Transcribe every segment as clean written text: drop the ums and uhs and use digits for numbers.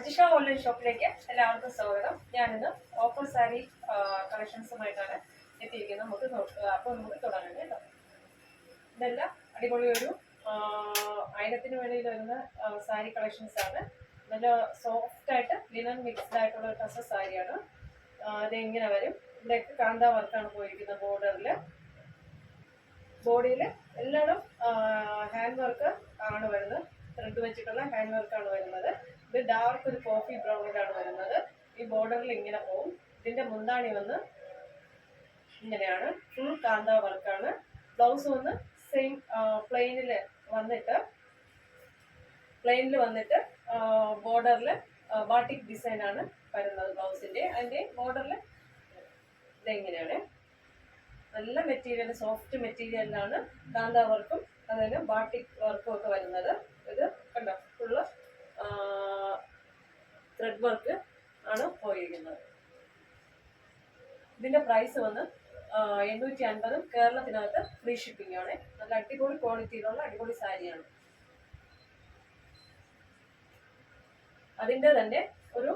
Ajisha online ഷോപ്പിലേക്ക് എല്ലാവർക്കും സ്വാഗതം. ഞാനിന്ന് ഓഫർ സാരി കളക്ഷൻസുമായിട്ടാണ് എത്തിയിരിക്കുന്നത്. നമുക്ക് തുടങ്ങാം കേട്ടോ. ഇതെല്ലാം അടിപൊളി ഒരു 1000-ന് വേണ്ടിയിൽ വരുന്ന സാരി കളക്ഷൻസ് ആണ്. നല്ല സോഫ്റ്റ് ആയിട്ട് ലിനൻ മിക്സ്ഡ് ആയിട്ടുള്ള ഡ്രസ്സ് സാരിയാണ്. ഇതെങ്ങനെ വരും? ഇവിടെയൊക്കെ കാന്താ വർക്കാണ് പോയിരിക്കുന്നത്. ബോഡിയിൽ എല്ലായിടും ഹാൻഡ് വർക്ക് ആണ് വരുന്നത്. ത്രെഡ് വെച്ചിട്ടുള്ള ഹാൻഡ് വർക്കാണ് വരുന്നത്. ഇത് ഡാർക്ക് ഒരു കോഫി ബ്രൗണിലാണ് വരുന്നത്. ഈ ബോർഡറിൽ ഇങ്ങനെ പോകും. ഇതിന്റെ മുന്താണി വന്ന് ഇങ്ങനെയാണ്, ഫുൾ കാന്താ വർക്കാണ്. ബ്ലൗസ് വന്ന് സെയിം പ്ലെയിനിൽ വന്നിട്ട് ബോർഡറിൽ ബാട്ടിക് ഡിസൈൻ ആണ് വരുന്നത് ബ്ലൗസിന്റെ. അതിന്റെ ബോർഡറിൽ ഇതെങ്ങനെയാണ്, നല്ല മെറ്റീരിയൽ, സോഫ്റ്റ് മെറ്റീരിയലിലാണ് കാന്താ വർക്കും അതുപോലെ ബാട്ടിക് വർക്കും ഒക്കെ വരുന്നത്. ഇത് കണ്ടോ, ഫുള്ള് ത്രെഡ് വർക്ക് ആണ് പോയിരിക്കുന്നത്. ഇതിന്റെ പ്രൈസ് വന്ന് 850. കേരളത്തിനകത്ത് ഫ്രീ ഷിപ്പിംഗ് ആണ്. നല്ല അടിപൊളി ക്വാളിറ്റിയിലുള്ള അടിപൊളി സാരിയാണ്. അതിന്റെ തന്നെ ഒരു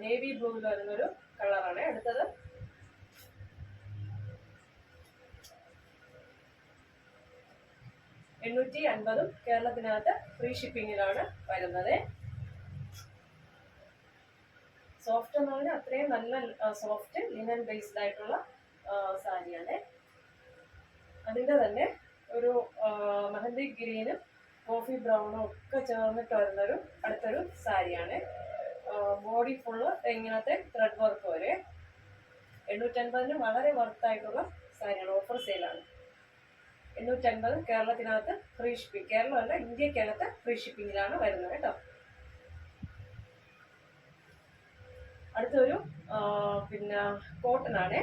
നേവി ബ്ലൂവിൽ വരുന്നൊരു കളറാണ്. അടുത്തത് 850. കേരളത്തിനകത്ത് ഫ്രീ ഷിപ്പിങ്ങിലാണ് വരുന്നത്. സോഫ്റ്റ് എന്ന് പറഞ്ഞാൽ അത്രയും നല്ല സോഫ്റ്റ് ലിനൻ ബേസ്ഡ് ആയിട്ടുള്ള സാരിയാണ്. അതിൻ്റെ തന്നെ ഒരു മെഹന്തി ഗ്രീനും കോഫി ബ്രൗണും ഒക്കെ ചേർന്നിട്ട് വരുന്നൊരു അടുത്തൊരു സാരിയാണ്. ബോഡി ഫുള്ള് ഇങ്ങനത്തെ ത്രെഡ് വർക്ക് വരെ. 850-ന് വളരെ വർത്തായിട്ടുള്ള സാരിയാണ്. ഓഫർ സെയിലാണ്. 850 കേരളത്തിനകത്ത് ഫ്രീ ഷിപ്പിംഗ്. കേരളമല്ല, ഇന്ത്യക്കകത്ത് ഫ്രീ ഷിപ്പിങ്ങിലാണ് വരുന്നത് കേട്ടോ. അടുത്തൊരു കോട്ടൺ ആണ്.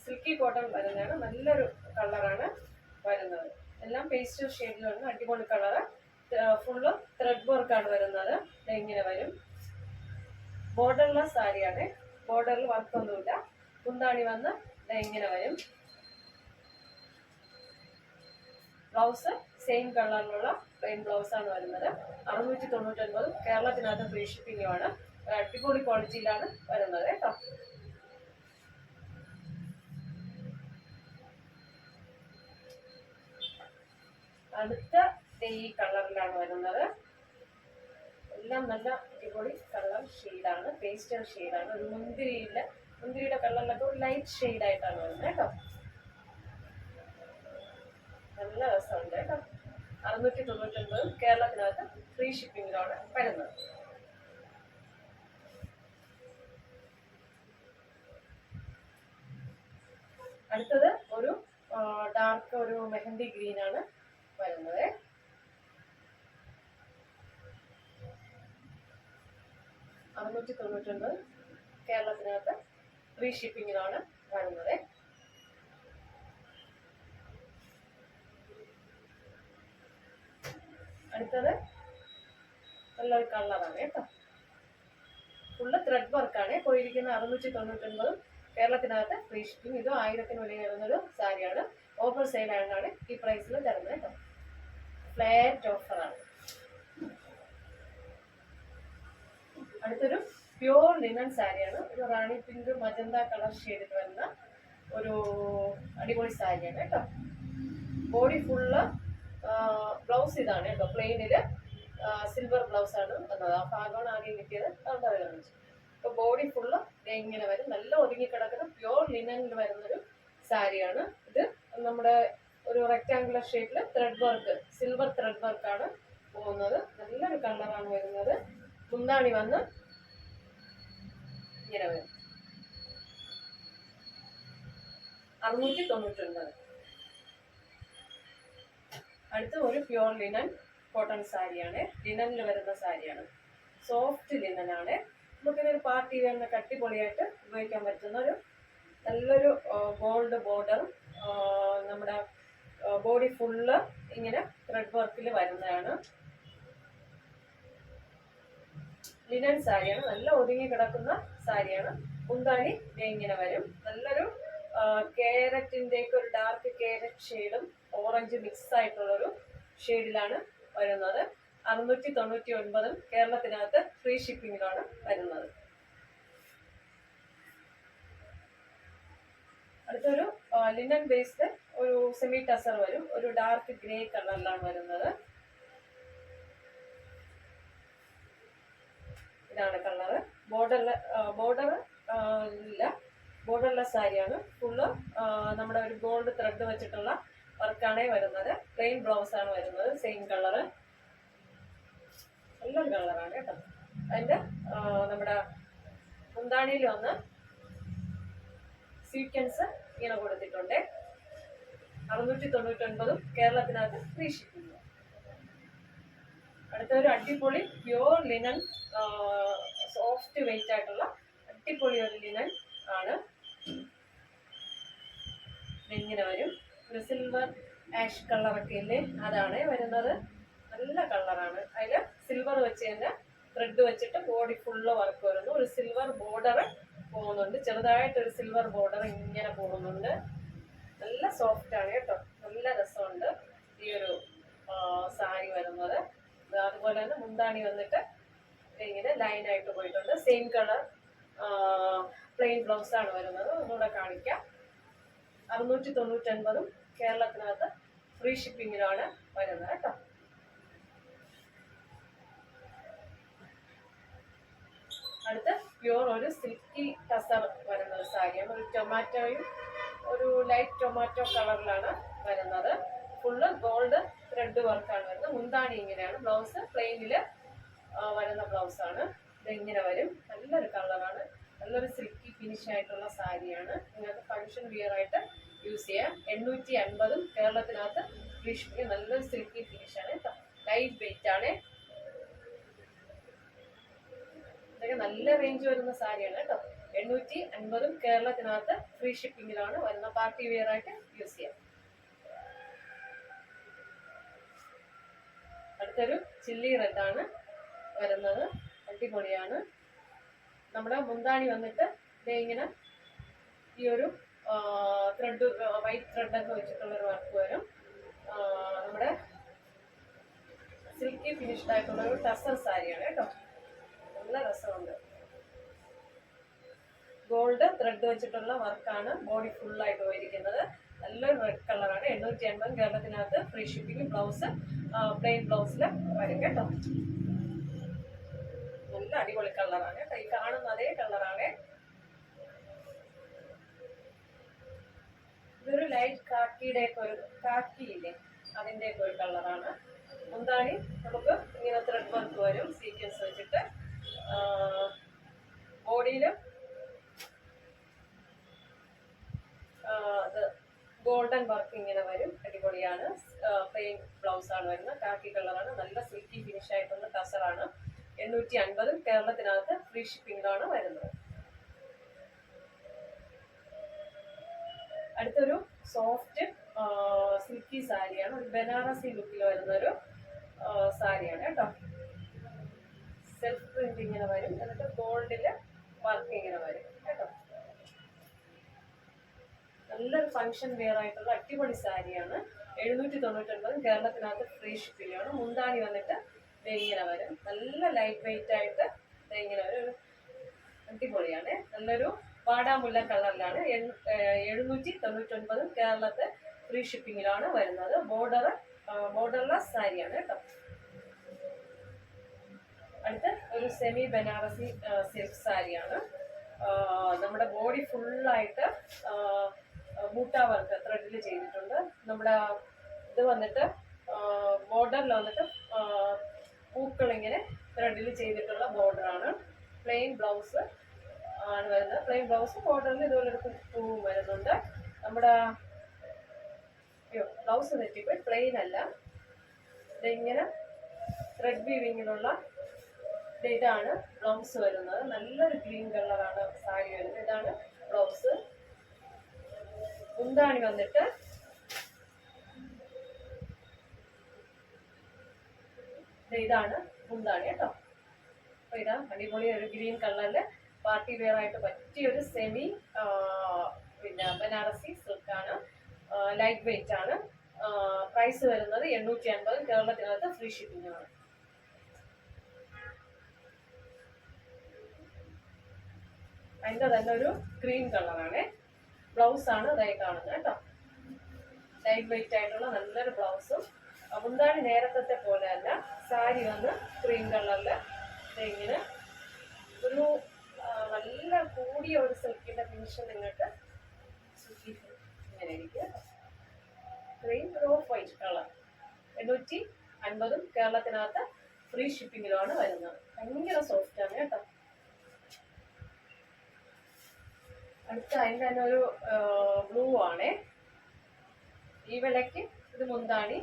സിൽക്കി കോട്ടൺ വരുന്നതാണ്. നല്ലൊരു കളറാണ് വരുന്നത്. എല്ലാം പേസ്റ്റൽ ഷെയ്ഡിൽ വരുന്ന അടിപൊളി കളറ്. ഫുള്ള് ത്രെഡ് വർക്കാണ് വരുന്നത്. ഇങ്ങനെ വരും. ബോർഡർലെസ് സാരിയാണ്. ബോർഡറിൽ വർക്കൊന്നുമില്ല. കുന്താണി വന്ന് ഇങ്ങനെ വരും. ബ്ലൗസ് സെയിം കളറിലുള്ള പ്ലെയിൻ ബ്ലൗസാണ് വരുന്നത്. 699. കേരളത്തിനകത്ത് ഫ്രീ ഷിപ്പിംഗുമാണ്. അടിപൊളി ക്വാളിറ്റിയിലാണ് വരുന്നത് കേട്ടോ. അടുത്ത ഈ കളറിലാണ് വരുന്നത്. എല്ലാം നല്ല അടിപൊളി കളർ ഷെയ്ഡാണ്. പേസ്റ്റൽ ഷെയ്ഡാണ്. ഒരു മുന്തിരിയുടെ കളറിലൊക്കെ ഒരു ലൈറ്റ് ഷെയ്ഡായിട്ടാണ് വരുന്നത് കേട്ടോ. നല്ല രസമുണ്ട് കേട്ടോ. 699. കേരളത്തിനകത്ത് ഫ്രീ ഷിപ്പിംഗിലാണ് വരുന്നത്. അടുത്തത് ഒരു ഡാർക്ക് ഒരു മെഹന്തി ഗ്രീൻ ആണ് വരുന്നത്. $699. കേരളത്തിനകത്ത് ഫ്രീ ഷിപ്പിംഗിലാണ് വരുന്നത്. അടുത്തത് നല്ലൊരു കളറാണ് കേട്ടോ. ഫുള്ള് ത്രെഡ് വർക്കാണ് പോയിരിക്കുന്ന. 699. കേരളത്തിനകത്ത് ഫ്രീ ഷിപ്പിംഗ്. ഇത് 1000-ന് വില വരുന്നൊരു സാരിയാണ്. ഓഫർ സെയിലാണ് ഈ പ്രൈസിൽ തരുന്നത് കേട്ടോ. ഫ്ലാറ്റ് ഓഫറാണ്. അടുത്തൊരു പ്യൂർ ലിനൻ സാരിയാണ്. ഒരു റാണി പിങ്ക് മജന്ത കളർ ഷെയ്ഡിൽ വരുന്ന ഒരു അടിപൊളി സാരിയാണ് കേട്ടോ. ബോഡി ഫുള്ള് ബ്ലൗസ് ഇതാണ് കേട്ടോ. പ്ലെയിനില് സിൽവർ ബ്ലൗസ് ആണ് വന്നത്. ആ ഭാഗമാണ് ആദ്യം കിട്ടിയത്. അതുകൊണ്ട് കാണിച്ചു. ഇപ്പൊ ബോഡി ഫുള്ള് ഇങ്ങനെ വരും. നല്ല ഒതുങ്ങിക്കിടക്കുന്ന പ്യൂർ ലിനനിൽ വരുന്നൊരു സാരിയാണ് ഇത്. നമ്മുടെ ഒരു റെക്ടാങ്കുലർ ഷേപ്പില് ത്രെഡ് വർക്ക്, സിൽവർ ത്രെഡ് വർക്കാണ് പോകുന്നത്. നല്ലൊരു കളറാണ് വരുന്നത്. മുന്താണി വന്ന് ഇങ്ങനെ വരും. 699. അടുത്ത ഒരു പ്യൂർ ലിനൻ കോട്ടൺ സാരിയാണ്. ലിനനിൽ വരുന്ന സാരിയാണ്. സോഫ്റ്റ് ലിനനാണ്. നമുക്കിതൊരു പാർട്ടി വെയറിന് അടിപൊളിയായിട്ട് ഉപയോഗിക്കാൻ പറ്റുന്ന ഒരു നല്ലൊരു ഗോൾഡ് ബോർഡറും നമ്മുടെ ബോഡി ഫുള്ള് ഇങ്ങനെ ത്രെഡ് വർക്കിൽ വരുന്നതാണ്. ലിനൻ സാരിയാണ്. നല്ല ഒതുങ്ങി കിടക്കുന്ന സാരിയാണ്. മുന്താണി ഇങ്ങനെ വരും. നല്ലൊരു കേരറ്റിൻ്റെ ഒരു ഡാർക്ക് കേരറ്റ് ഷെയ്ഡും ഓറഞ്ച് മിക്സ് ആയിട്ടുള്ളൊരു ഷെയ്ഡിലാണ് വരുന്നത്. 699 കേരളത്തിനകത്ത് ഫ്രീ ഷിപ്പിങ്ങിലാണ് വരുന്നത്. അടുത്തൊരു ലിനൻ ബേസ്ഡ് ഒരു സെമി ടസർ വരും, ഒരു ഡാർക്ക് ഗ്രേ കളറിലാണ് വരുന്നത്. ഇതാണ് കളറ്. ബോർഡർ ഇല്ല, ബോർഡർലെസ് സാരിയാണ്. ഫുള്ള് നമ്മുടെ ഒരു ഗോൾഡ് ത്രെഡ് വെച്ചിട്ടുള്ള വർക്കാണ് വരുന്നത്. പ്ലെയിൻ ബ്ലൗസ് ആണ് വരുന്നത്, സെയിം കളറ്. നല്ലൊരു കളറാണ് കേട്ടോ. അതിന്റെ നമ്മുടെ മുന്താണിയിൽ വന്ന് സീക്വൻസ് ഇങ്ങനെ കൊടുത്തിട്ടുണ്ട്. 699 കേരളത്തിനകത്ത് ഫ്രീ ഷിപ്പിംഗ്. അടുത്തൊരു അടിപൊളി പ്യോർ ലിനൻ, സോഫ്റ്റ് വെയിറ്റ് ആയിട്ടുള്ള അടിപൊളി ഒരു ലിനൻ ആണ്. ഇങ്ങനെ വരും. ഒരു സിൽവർ ആഷ് കളറൊക്കെ ഇല്ലേ, അതാണ് വരുന്നത്. നല്ല കളറാണ്. അതിൽ സിൽവർ വെച്ച് തന്നെ ത്രെഡ് വെച്ചിട്ട് ബോഡി ഫുള്ള് വർക്ക് വരുന്നു. ഒരു സിൽവർ ബോർഡർ പോകുന്നുണ്ട്, ചെറുതായിട്ടൊരു സിൽവർ ബോർഡർ ഇങ്ങനെ പോകുന്നുണ്ട്. നല്ല സോഫ്റ്റ് ആണ് കേട്ടോ, നല്ല രസമുണ്ട് ഈ ഒരു സാരി വരുന്നത്. അതുപോലെ തന്നെ മുന്താണി വന്നിട്ട് ഇങ്ങനെ ലൈനായിട്ട് പോയിട്ടുണ്ട്. സെയിം കളർ പ്ലെയിൻ ബ്ലൗസ് ആണ് വരുന്നത്. ഒന്നുകൂടെ കാണിക്കാം. 699 കേരളത്തിനകത്ത് ഫ്രീ ഷിപ്പിങ്ങിലാണ് വരുന്നത് കേട്ടോ. അടുത്ത് പ്യൂർ ഒരു സിൽക്കി ടസർ വരുന്ന ഒരു സാരിയാണ്. ഒരു ടൊമാറ്റോയും ഒരു ലൈറ്റ് ടൊമാറ്റോ കളറിലാണ് വരുന്നത്. ഫുള്ള് ഗോൾഡ് ത്രെഡ് വർക്കാണ് വരുന്നത്. മുന്താണി ഇങ്ങനെയാണ്. ബ്ലൗസ് പ്ലെയിനിൽ വരുന്ന ബ്ലൗസാണ്. ഇതിങ്ങനെ വരും. നല്ലൊരു കളറാണ്. നല്ലൊരു സിൽക്കി ഫിനിഷ് ആയിട്ടുള്ള സാരിയാണ്. നിങ്ങൾക്ക് ഫങ്ഷൻ വിയർ ആയിട്ട് യൂസ് ചെയ്യാം. 850 കേരളത്തിനകത്ത് ഫ്രീ ഷിപ്പിംഗ്. നല്ലൊരു സിൽക്കി ഫിനിഷാണ്. ലൈറ്റ് വെയിറ്റ് ആണ്. ഇതൊക്കെ നല്ല റേഞ്ച് വരുന്ന സാരിയാണ് കേട്ടോ. 850 കേരളത്തിനകത്ത് ഫ്രീ ഷിപ്പിങ്ങിലാണ് വരുന്ന. പാർട്ടി വെയർ ആയിട്ട് യൂസ് ചെയ്യാം. അടുത്തൊരു ചില്ലി റെഡ് ആണ് വരുന്നത്. അടിപൊളിയാണ്. നമ്മുടെ മുന്താണി വന്നിട്ട് ഇങ്ങനെ ഈ ഒരു ത്രെഡ്, വൈറ്റ് ത്രെഡൊക്കെ വെച്ചിട്ടുള്ളൊരു വർക്ക് വരും. നമ്മുടെ സിൽക്കി ഫിനിഷ്ഡ് ആയിട്ടുള്ള ഒരു ടസർ സാരിയാണ് കേട്ടോ. നല്ല രസമുണ്ട്. ഗോൾഡ് ത്രെഡ് വെച്ചിട്ടുള്ള വർക്കാണ് ബോഡി ഫുള്ളായിട്ട് പോയിരിക്കുന്നത്. നല്ലൊരു റെഡ് കളറാണ്. 850 കേരളത്തിനകത്ത് ഫ്രീ ഷിപ്പിംഗ്. ബ്ലൗസ് പ്ലെയിൻ ബ്ലൗസിൽ വരും കേട്ടോ. നല്ല അടിപൊളി കളറാണ് കേട്ടോ. ഈ കാണുന്ന അതേ കളറാണ്. ഇതൊരു ലൈറ്റ് കാക്കിയുടെയൊക്കെ ഒരു കാക്കിയില്ലേ, അതിൻ്റെയൊക്കെ ഒരു കളറാണ്. മുന്താണി നമുക്ക് ഇങ്ങനെ ത്രെഡ് വർക്ക് വരും, സീക്വൻസ് വെച്ചിട്ട്. ബോഡിയിൽ അത് ഗോൾഡൻ വർക്ക് ഇങ്ങനെ വരും. അടിപൊളിയാണ്. പ്ലെയിൻ ബ്ലൗസ് ആണ് വരുന്നത്. കാക്കി കളറാണ്. നല്ല സിൽക്കി ഫിനിഷ് ആയിട്ടുള്ള ടസറാണ്. 850 കേരളത്തിനകത്ത് ഫ്രീ ഷിപ്പിംഗിലാണ് വരുന്നത്. അടുത്തൊരു സോഫ്റ്റ് സിൽക്കി സാരിയാണ്. ഒരു ബനാറസി ലുക്കിൽ വരുന്നൊരു സാരിയാണ് കേട്ടോ. സെൽഫ് പ്രിന്റ് ഇങ്ങനെ വരും. എന്നിട്ട് ഗോൾഡിൽ വർക്ക് ഇങ്ങനെ വരും കേട്ടോ. നല്ലൊരു ഫങ്ഷൻ വെയർ ആയിട്ടുള്ള അടിപൊളി സാരിയാണ്. 799 കേരളത്തിനകത്ത് ഫ്രീ ഷിപ്പിംഗാണ്. മുന്താണി വന്നിട്ട് ഇങ്ങനെ വരും. നല്ല ലൈറ്റ് വെയിറ്റ് ആയിട്ട് ഇങ്ങനെ വരും. അടിപൊളിയാണ്. നല്ലൊരു വാടാമുല്ല കളറിലാണ്. 799 കേരളത്തെ ഫ്രീ ഷിപ്പിങ്ങിലാണ് വരുന്നത്. ബോർഡർലെസ് സാരിയാണ് കേട്ടോ. അടുത്ത് ഒരു സെമി ബനാറസി സിൽക്ക് സാരിയാണ്. നമ്മുടെ ബോഡി ഫുള്ളായിട്ട് ബൂട്ട വർക്ക് ത്രെഡിൽ ചെയ്തിട്ടുണ്ട്. നമ്മുടെ ഇത് വന്നിട്ട് ബോർഡറിൽ വന്നിട്ട് പൂക്കളിങ്ങനെ ത്രെഡിൽ ചെയ്തിട്ടുള്ള ബോർഡറാണ്. പ്ലെയിൻ ബ്ലൗസ് ആണ് വരുന്നത്. പ്ലെയിൻ ബ്ലൗസ് ബോർഡറിൽ ഇതുപോലൊരു പൂവും വരുന്നുണ്ട്. നമ്മുടെ ബ്ലൗസ് തെറ്റിപ്പോയി, പ്ലെയിൻ അല്ല. ഇതിങ്ങനെ ത്രെഡ് വീവിങ്ങിലുള്ള ഇതാണ് ബ്ലൗസ് വരുന്നത്. നല്ലൊരു ഗ്രീൻ കളറാണ് സാരി വരുന്നത്. ഇതാണ് ബ്ലൗസ്. മുന്താണി വന്നിട്ട് ഇതാണ് മുന്താണി കേട്ടോ. അപ്പൊ ഇതാ അടിപൊളി ഒരു ഗ്രീൻ കളറില് പാർട്ടി വെയർ ആയിട്ട് പറ്റിയ ഒരു സെമി ബനാറസി സിൽക്കാണ്. ലൈറ്റ് വെയിറ്റ് ആണ്. പ്രൈസ് വരുന്നത് 850 കേരളത്തിനകത്ത് ഫ്രീ ഷിപ്പിംഗ് ആണ്. അതിൻ്റെ തന്നെ ഒരു ഗ്രീൻ കളറാണ്. ബ്ലൗസാണ് ഇതായി കാണുന്നത് കേട്ടോ. ലൈറ്റ് വെയിറ്റ് ആയിട്ടുള്ള നല്ലൊരു ബ്ലൗസും. മുന്താണി നേരത്തെ പോലെ അല്ല, സാരി വന്ന് ക്രീം കളറിൽ ഇങ്ങനെ ഒരു നല്ല കൂടിയ ഒരു സിൽക്കിൻ്റെ ഫിനിഷ് നിങ്ങൾക്ക് ഇങ്ങനെ ഇരിക്കും. ക്രീം ഓഫ് വൈറ്റ് കളർ 850 കേരളത്തിനകത്ത് ഫ്രീ ഷിപ്പിങ്ങിലുമാണ് വരുന്നത്. ഭയങ്കര സോഫ്റ്റാണ് കേട്ടോ. അടുത്ത അതിൻ്റെ തന്നെ ഒരു ബ്ലൂ ആണ്. ഈ വിലയ്ക്ക് ഇത് മുന്താണി,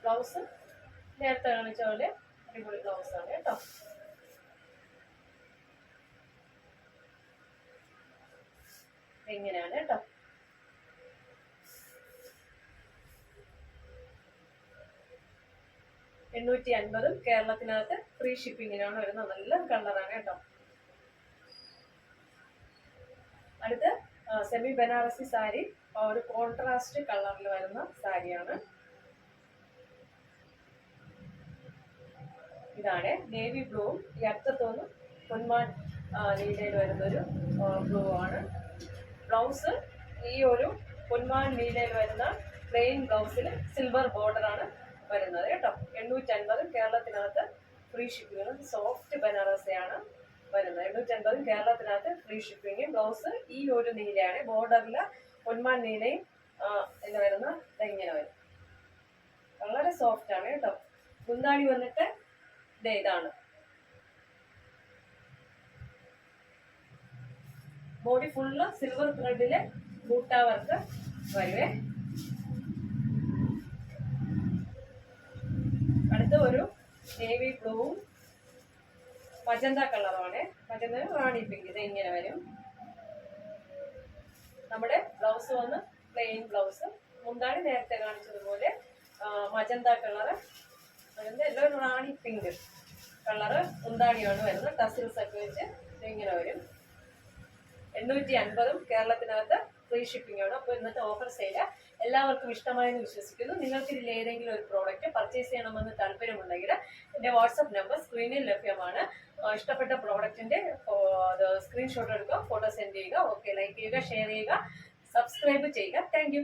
ബ്ലൗസ് നേരത്തെ കാണിച്ച പോലെ അടിപൊളി ബ്ലൗസാണ് കേട്ടോ. ഇങ്ങനെയാണ് കേട്ടോ. $850 കേരളത്തിനകത്ത് ഫ്രീ ഷിപ്പിങ്ങിനാണ് വരുന്നത്. നല്ല കളറാണ് കേട്ടോ. അടുത്ത് സെമി ബനാറസി സാരി, ഒരു കോൺട്രാസ്റ്റ് കളറിൽ വരുന്ന സാരിയാണ്. ഇതാണ് നേവി ബ്ലൂവും ഈ അറ്റത്തൊന്ന് പൊന്മാൻ നീലയിൽ വരുന്നൊരു ബ്ലൂ ആണ്. ബ്ലൗസ് ഈ ഒരു പൊന്മാൻ നീലയിൽ വരുന്ന പ്ലെയിൻ ബ്ലൗസിൽ സിൽവർ ബോർഡറാണ് വരുന്നത് കേട്ടോ. 850 കേരളത്തിനകത്ത് ഫ്രീ ഷിപ്പിംഗ്. സോഫ്റ്റ് ബനാറസിയാണ് വരുന്നത്. 850 കേരളത്തിനകത്ത് ഫ്രീ ഷിപ്പിംഗ്. ബ്ലൗസ് ഈ ഒരു നീലയാണ്, ബോർഡറിൽ പൊന്മാൻ നീലയും എന്ന് വരുന്ന ഇങ്ങനെ വരും. വളരെ സോഫ്റ്റ് ആണ് കേട്ടോ. മുന്താണി വന്നിട്ട് ഇതാണ്. ബോഡി ഫുള്ള് സിൽവർ ത്രെഡില് ബൂട്ട വർക്ക് വരുവേ. അടുത്ത ഒരു നേവി ബ്ലൂവും മജന്ത കളറുമാണ്. Magenta rani pink. ഇത് ഇങ്ങനെ വരും. നമ്മുടെ ബ്ലൗസ് വന്ന് പ്ലെയിൻ ബ്ലൗസ്. മുന്താണി നേരത്തെ കാണിച്ചതുപോലെ മജന്ത കളറ്, അതിൻ്റെ എല്ലാം ഒരു റാണി പിങ്ക് കളറ് മുന്താണിയാണ് വരുന്നത്. ടസിൽസ് ഒക്കെ വെച്ച് ഇങ്ങനെ വരും. 850 കേരളത്തിനകത്ത് ഫ്രീ ഷിപ്പിംഗ് ആണ്. അപ്പോൾ ഇന്നത്തെ ഓഫർ സെയിൽ എല്ലാവർക്കും ഇഷ്ടമായെന്ന് വിശ്വസിക്കുന്നു. നിങ്ങൾക്ക് ഇതിൽ ഏതെങ്കിലും ഒരു പ്രോഡക്റ്റ് പർച്ചേസ് ചെയ്യണമെന്ന് താല്പര്യമുണ്ടെങ്കിൽ എൻ്റെ വാട്സപ്പ് നമ്പർ സ്ക്രീനിൽ ലഭ്യമാണ്. ഇഷ്ടപ്പെട്ട പ്രോഡക്റ്റിൻ്റെ സ്ക്രീൻഷോട്ട് എടുക്കുക, ഫോട്ടോ സെൻഡ് ചെയ്യുക. ഓക്കെ, ലൈക്ക് ചെയ്യുക, ഷെയർ ചെയ്യുക, സബ്സ്ക്രൈബ് ചെയ്യുക. താങ്ക്